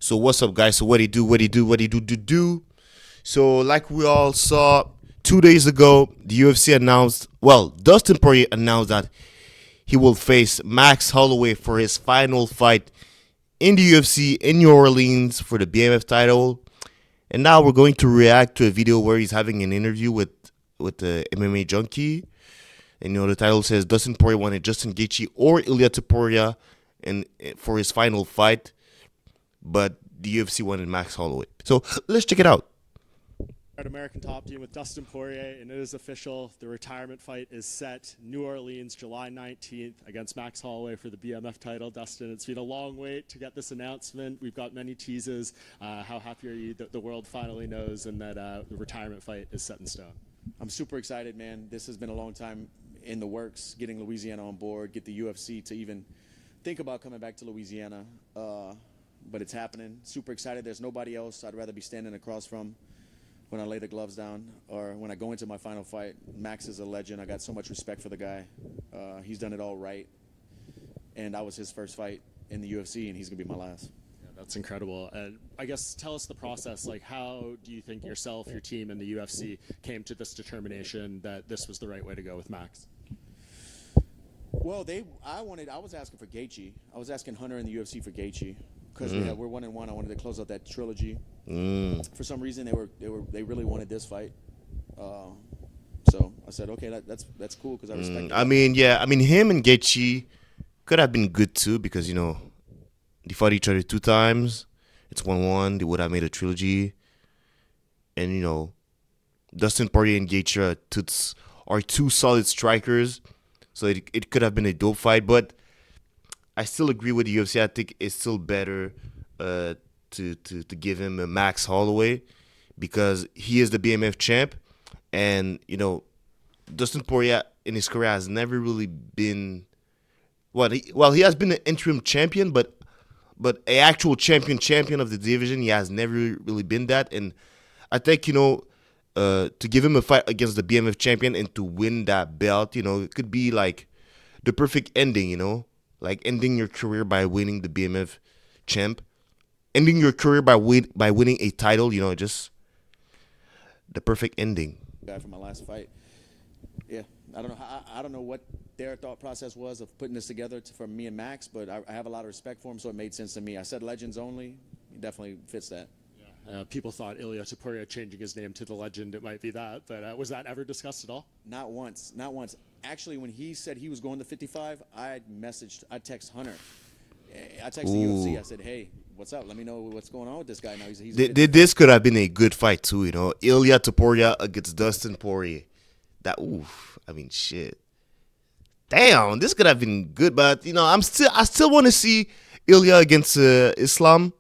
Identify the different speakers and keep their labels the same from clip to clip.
Speaker 1: So what's up, guys? So what do you do? What do you do? What do you do? So like we all saw 2 days ago, the UFC announced. Well, Dustin Poirier announced that he will face Max Holloway for his final fight in the UFC in New Orleans for the BMF title. And now we're going to react to a video where he's having an interview with the MMA junkie. And the title says Dustin Poirier wanted Justin Gaethje or Ilya Topuria and for his final fight, but the UFC wanted Max Holloway. So let's check it out.
Speaker 2: At American Top Team with Dustin Poirier, and it is official. The retirement fight is set. New Orleans, July 19th, against Max Holloway for the BMF title. Dustin, it's been a long wait to get this announcement. We've got many teases. How happy are you that the world finally knows and that the retirement fight is set in stone?
Speaker 3: I'm super excited, man. This has been a long time in the works, getting Louisiana on board, get the UFC to even think about coming back to Louisiana. But it's happening. Super excited. There's nobody else I'd rather be standing across from when I lay the gloves down or when I go into my final fight. Max is a legend. I got so much respect for the guy. He's done it all right. And that was his first fight in the UFC, and he's going to be my last.
Speaker 2: Yeah, that's incredible. And I guess tell us the process. Like, how do you think yourself, your team, and the UFC came to this determination that this was the right way to go with Max?
Speaker 3: Well, I was asking for Gaethje. I was asking Hunter in the UFC for Gaethje because we're 1-1. I wanted to close out that trilogy. For some reason, they really wanted this fight. So I said, okay, that's cool because I respect.
Speaker 1: Him and Gaethje could have been good too because they fought each other 2 times. It's 1-1. They would have made a trilogy, and Dustin Poirier and Gaethje are two solid strikers. So it could have been a dope fight, but I still agree with the UFC. I think it's still better to give him a Max Holloway because he is the BMF champ, and Dustin Poirier in his career has never really been he has been an interim champion, but a actual champion of the division, he has never really been that, and I think to give him a fight against the BMF champion and to win that belt, it could be like the perfect ending, like ending your career by winning the BMF champ, ending your career by winning a title, just the perfect ending.
Speaker 3: Guy for my last fight. Yeah, I don't know what their thought process was of putting this together for me and Max, but I have a lot of respect for him, so it made sense to me. I said legends only. He definitely fits that.
Speaker 2: People thought Ilya Topuria changing his name to the legend, it might be that, but was that ever discussed at all?
Speaker 3: Not once. Actually, when he said he was going to 55, I text Hunter. I texted the UFC. I said, hey, what's up? Let me know what's going on with this guy now.
Speaker 1: This could have been a good fight too, Ilya Topuria against Dustin Poirier. Shit. Damn, this could have been good, but I still want to see Ilya against Islam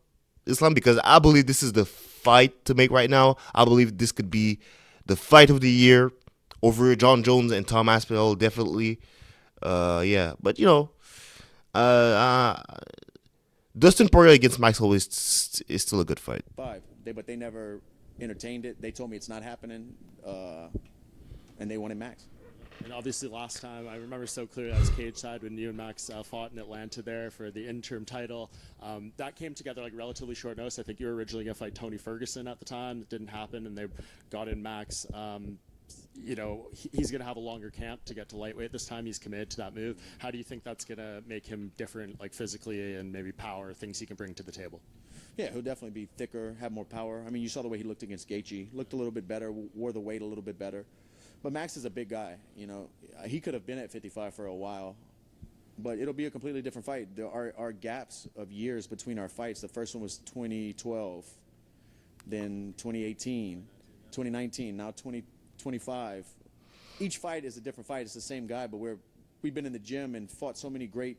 Speaker 1: because I believe this is the fight to make right now. I believe this could be the fight of the year over John Jones and Tom Aspinall, definitely. But Dustin Poirier against Max Holloway is still a good fight.
Speaker 3: But they never entertained it. They told me it's not happening, and they wanted Max.
Speaker 2: And obviously last time, I remember so clearly that was cage side when you and Max fought in Atlanta there for the interim title. That came together like relatively short notice. I think you were originally going to fight Tony Ferguson at the time. It didn't happen, and they got in Max. He's going to have a longer camp to get to lightweight this time. He's committed to that move. How do you think that's going to make him different, like physically and maybe power, things he can bring to the table?
Speaker 3: Yeah, he'll definitely be thicker, have more power. I mean, you saw the way he looked against Gaethje. Looked a little bit better, wore the weight a little bit better. But Max is a big guy. He could have been at 55 for a while, but it'll be a completely different fight. There are gaps of years between our fights. The first one was 2012, then 2018, 2019, now 2025. Each fight is a different fight. It's the same guy, but we've been in the gym and fought so many great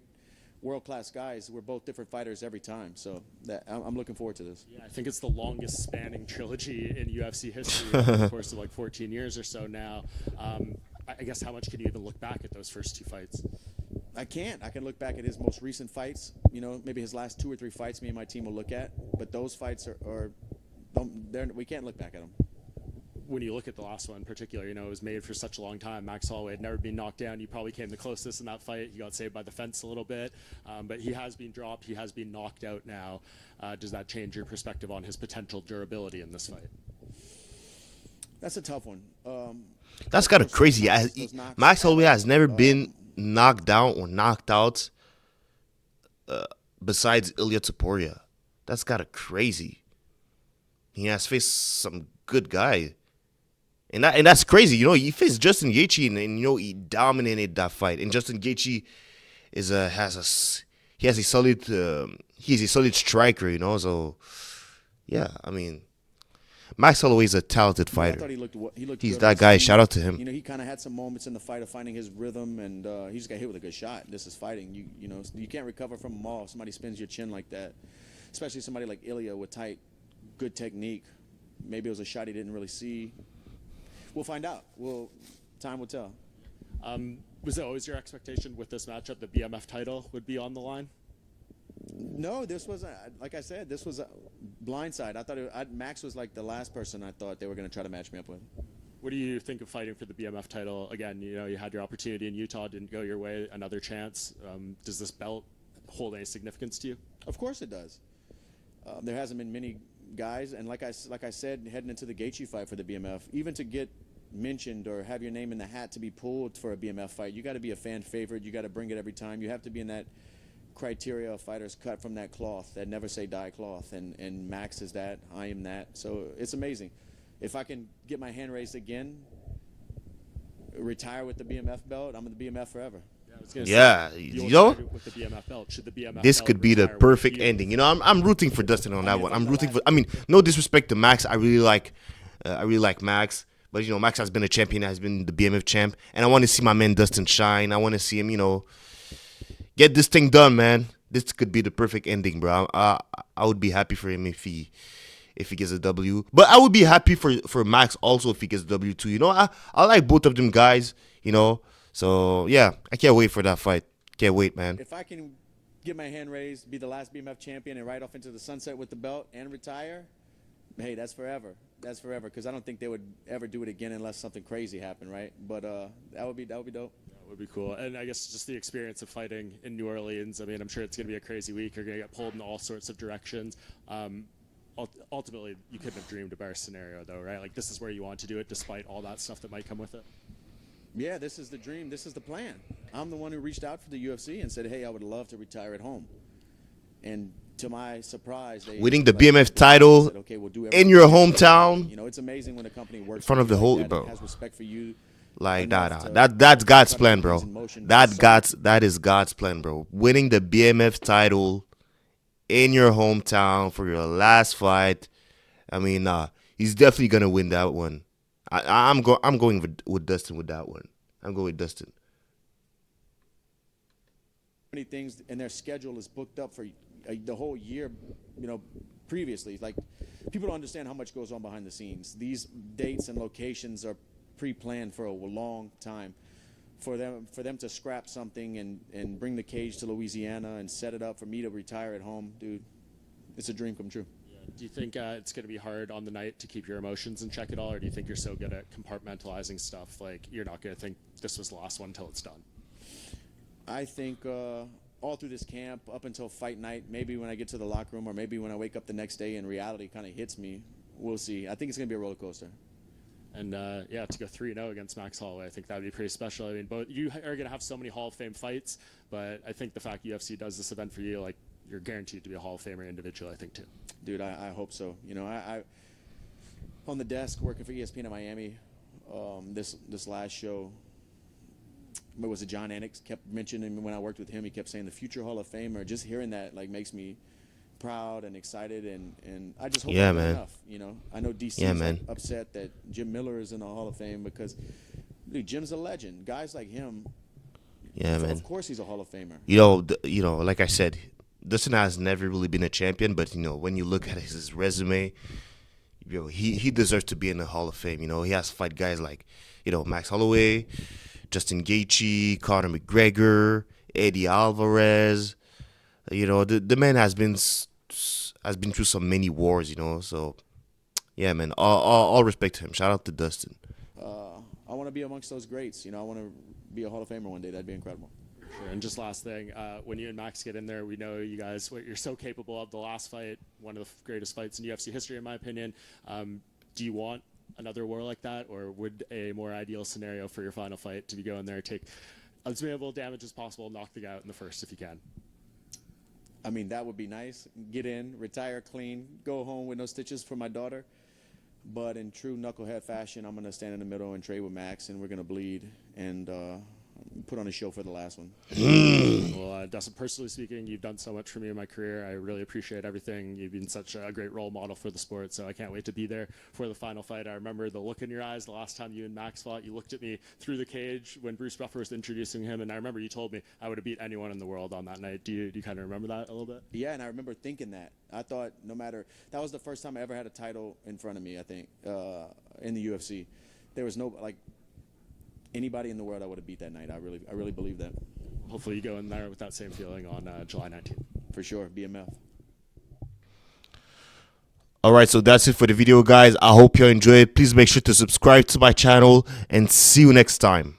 Speaker 3: world-class guys. We're both different fighters every time, so I'm looking forward to this.
Speaker 2: Yeah, I think it's the longest spanning trilogy in UFC history over the course of like 14 years or so now. I guess how much can you even look back at those first two fights?
Speaker 3: I can't. I can look back at his most recent fights, maybe his last 2 or 3 fights me and my team will look at, but those fights we can't look back at them.
Speaker 2: when you look at the last one in particular, it was made for such a long time. Max Holloway had never been knocked down. You probably came the closest in that fight. He got saved by the fence a little bit, but he has been dropped. He has been knocked out now. Does that change your perspective on his potential durability in this fight?
Speaker 3: That's a tough one.
Speaker 1: That's kind of crazy. Max Holloway has never been knocked down or knocked out besides Ilya Topuria. That's kind of crazy. He has faced some good guy. And that's crazy. He faced Justin Gaethje and he dominated that fight. And Justin Gaethje he's a solid striker, So yeah, I mean, Max Holloway is a talented fighter.
Speaker 3: I thought he looked
Speaker 1: He's
Speaker 3: good
Speaker 1: that guy. Shout out to him.
Speaker 3: He kind of had some moments in the fight of finding his rhythm, and he just got hit with a good shot. This is fighting. You can't recover from them all. If somebody spins your chin like that, especially somebody like Ilya with good technique. Maybe it was a shot he didn't really see. We'll find out. Time will tell.
Speaker 2: Was it always your expectation with this matchup the BMF title would be on the line?
Speaker 3: No, this was like I said. This was a blindside. I thought Max was like the last person I thought they were going to try to match me up with.
Speaker 2: What do you think of fighting for the BMF title again? You had your opportunity in Utah, didn't go your way. Another chance. Does this belt hold any significance to you?
Speaker 3: Of course it does. There hasn't been many guys, and like I said, heading into the Gaethje fight for the BMF, even to get mentioned or have your name in the hat to be pulled for a BMF fight, you got to be a fan favorite. You got to bring it every time. You have to be in that criteria of fighters cut from that cloth, that never say die cloth, and Max is that. I am that. So it's amazing. If I can get my hand raised again, retire with the BMF belt, I'm in the BMF forever.
Speaker 1: Yeah,
Speaker 2: with the BMF belt. Should the BMF
Speaker 1: this
Speaker 2: belt
Speaker 1: could be the
Speaker 2: retire
Speaker 1: perfect
Speaker 2: with you?
Speaker 1: ending. I'm rooting for Dustin on that one. I'm rooting for. I mean, no disrespect to Max. I really like Max. But Max has been a champion. Has been the BMF champ, and I want to see my man Dustin shine. I want to see him, get this thing done, man. This could be the perfect ending, bro. I would be happy for him if he gets a W. But I would be happy for Max also if he gets a W too. I like both of them guys. So yeah, I can't wait for that fight. Can't wait, man.
Speaker 3: If I can get my hand raised, be the last BMF champion, and ride off into the sunset with the belt and retire, hey, that's forever. That's forever. Because I don't think they would ever do it again unless something crazy happened, right? But that would be dope.
Speaker 2: That would be cool. And I guess just the experience of fighting in New Orleans. I mean, I'm sure it's going to be a crazy week. You're going to get pulled in all sorts of directions. Ultimately, you couldn't have dreamed a better scenario, though, right? Like, this is where you want to do it, despite all that stuff that might come with it.
Speaker 3: Yeah, this is the dream. This is the plan. I'm the one who reached out for the UFC and said, hey, I would love to retire at home. And to my surprise, they
Speaker 1: winning the BMF title
Speaker 3: said, okay, we'll do
Speaker 1: in your hometown.
Speaker 3: It's amazing when a company works
Speaker 1: in front of the whole, bro.
Speaker 3: Has respect for you.
Speaker 1: Like that's God's plan, bro. That is God's plan, bro. Winning the BMF title in your hometown for your last fight. I mean, he's definitely gonna win that one. I'm going with Dustin with that one. I'm going with Dustin.
Speaker 3: Many things, and their schedule is booked up for the whole year. Previously, like people don't understand how much goes on behind the scenes. These dates and locations are pre-planned for a long time. For them to scrap something and bring the cage to Louisiana and set it up for me to retire at home, dude, it's a dream come true.
Speaker 2: Do you think it's going to be hard on the night to keep your emotions in check at all, or do you think you're so good at compartmentalizing stuff, like you're not going to think this was the last one until it's done?
Speaker 3: I think all through this camp, up until fight night, maybe when I get to the locker room or maybe when I wake up the next day and reality kind of hits me, we'll see. I think it's going to be a roller coaster.
Speaker 2: And, to go 3-0 against Max Holloway, I think that would be pretty special. I mean, you are going to have so many Hall of Fame fights, but I think the fact UFC does this event for you, like, you're guaranteed to be a Hall of Famer individual, I think, too.
Speaker 3: Dude, I hope so. I on the desk working for ESPN in Miami, this last show, what was it, John Anik kept mentioning when I worked with him, he kept saying the future Hall of Famer. Just hearing that, like, makes me proud and excited, and I just hope I'm enough. I know DC is upset that Jim Miller is in the Hall of Fame because, dude, Jim's a legend. Guys like him, of course he's a Hall of Famer.
Speaker 1: Like I said, Dustin has never really been a champion, but when you look at his resume, he deserves to be in the Hall of Fame. He has to fight guys like, Max Holloway, Justin Gaethje, Conor McGregor, Eddie Alvarez. The man has been through so many wars. So Yeah, man. All respect to him. Shout out to Dustin.
Speaker 3: I want to be amongst those greats. You know, I want to be a Hall of Famer one day. That'd be incredible.
Speaker 2: Sure. And just last thing, when you and Max get in there, we know you guys what you're so capable of. The last fight, one of the greatest fights in UFC history, in my opinion. Do you want another war like that, or would a more ideal scenario for your final fight to be going there, take as minimal damage as possible, knock the guy out in the first if you can?
Speaker 3: I mean, that would be nice. Get in, retire clean, go home with no stitches for my daughter. But in true knucklehead fashion, I'm going to stand in the middle and trade with Max, and we're going to bleed and put on a show for the last one.
Speaker 2: Well, Dustin, personally speaking, you've done so much for me in my career. I really appreciate everything. You've been such a great role model for the sport, so I can't wait to be there for the final fight. I remember the look in your eyes the last time you and Max fought. You looked at me through the cage when Bruce Buffer was introducing him, and I remember you told me I would have beat anyone in the world on that night. Do you kind of remember that a little bit?
Speaker 3: Yeah, and I remember thinking that. I thought no matter – that was the first time I ever had a title in front of me, I think, in the UFC. There was no – like, anybody in the world I would have beat that night. I really believe that.
Speaker 2: Hopefully you go in there with that same feeling on July 19th.
Speaker 3: For sure, BMF.
Speaker 1: All right, so that's it for the video, guys. I hope you enjoyed. Please make sure to subscribe to my channel and see you next time.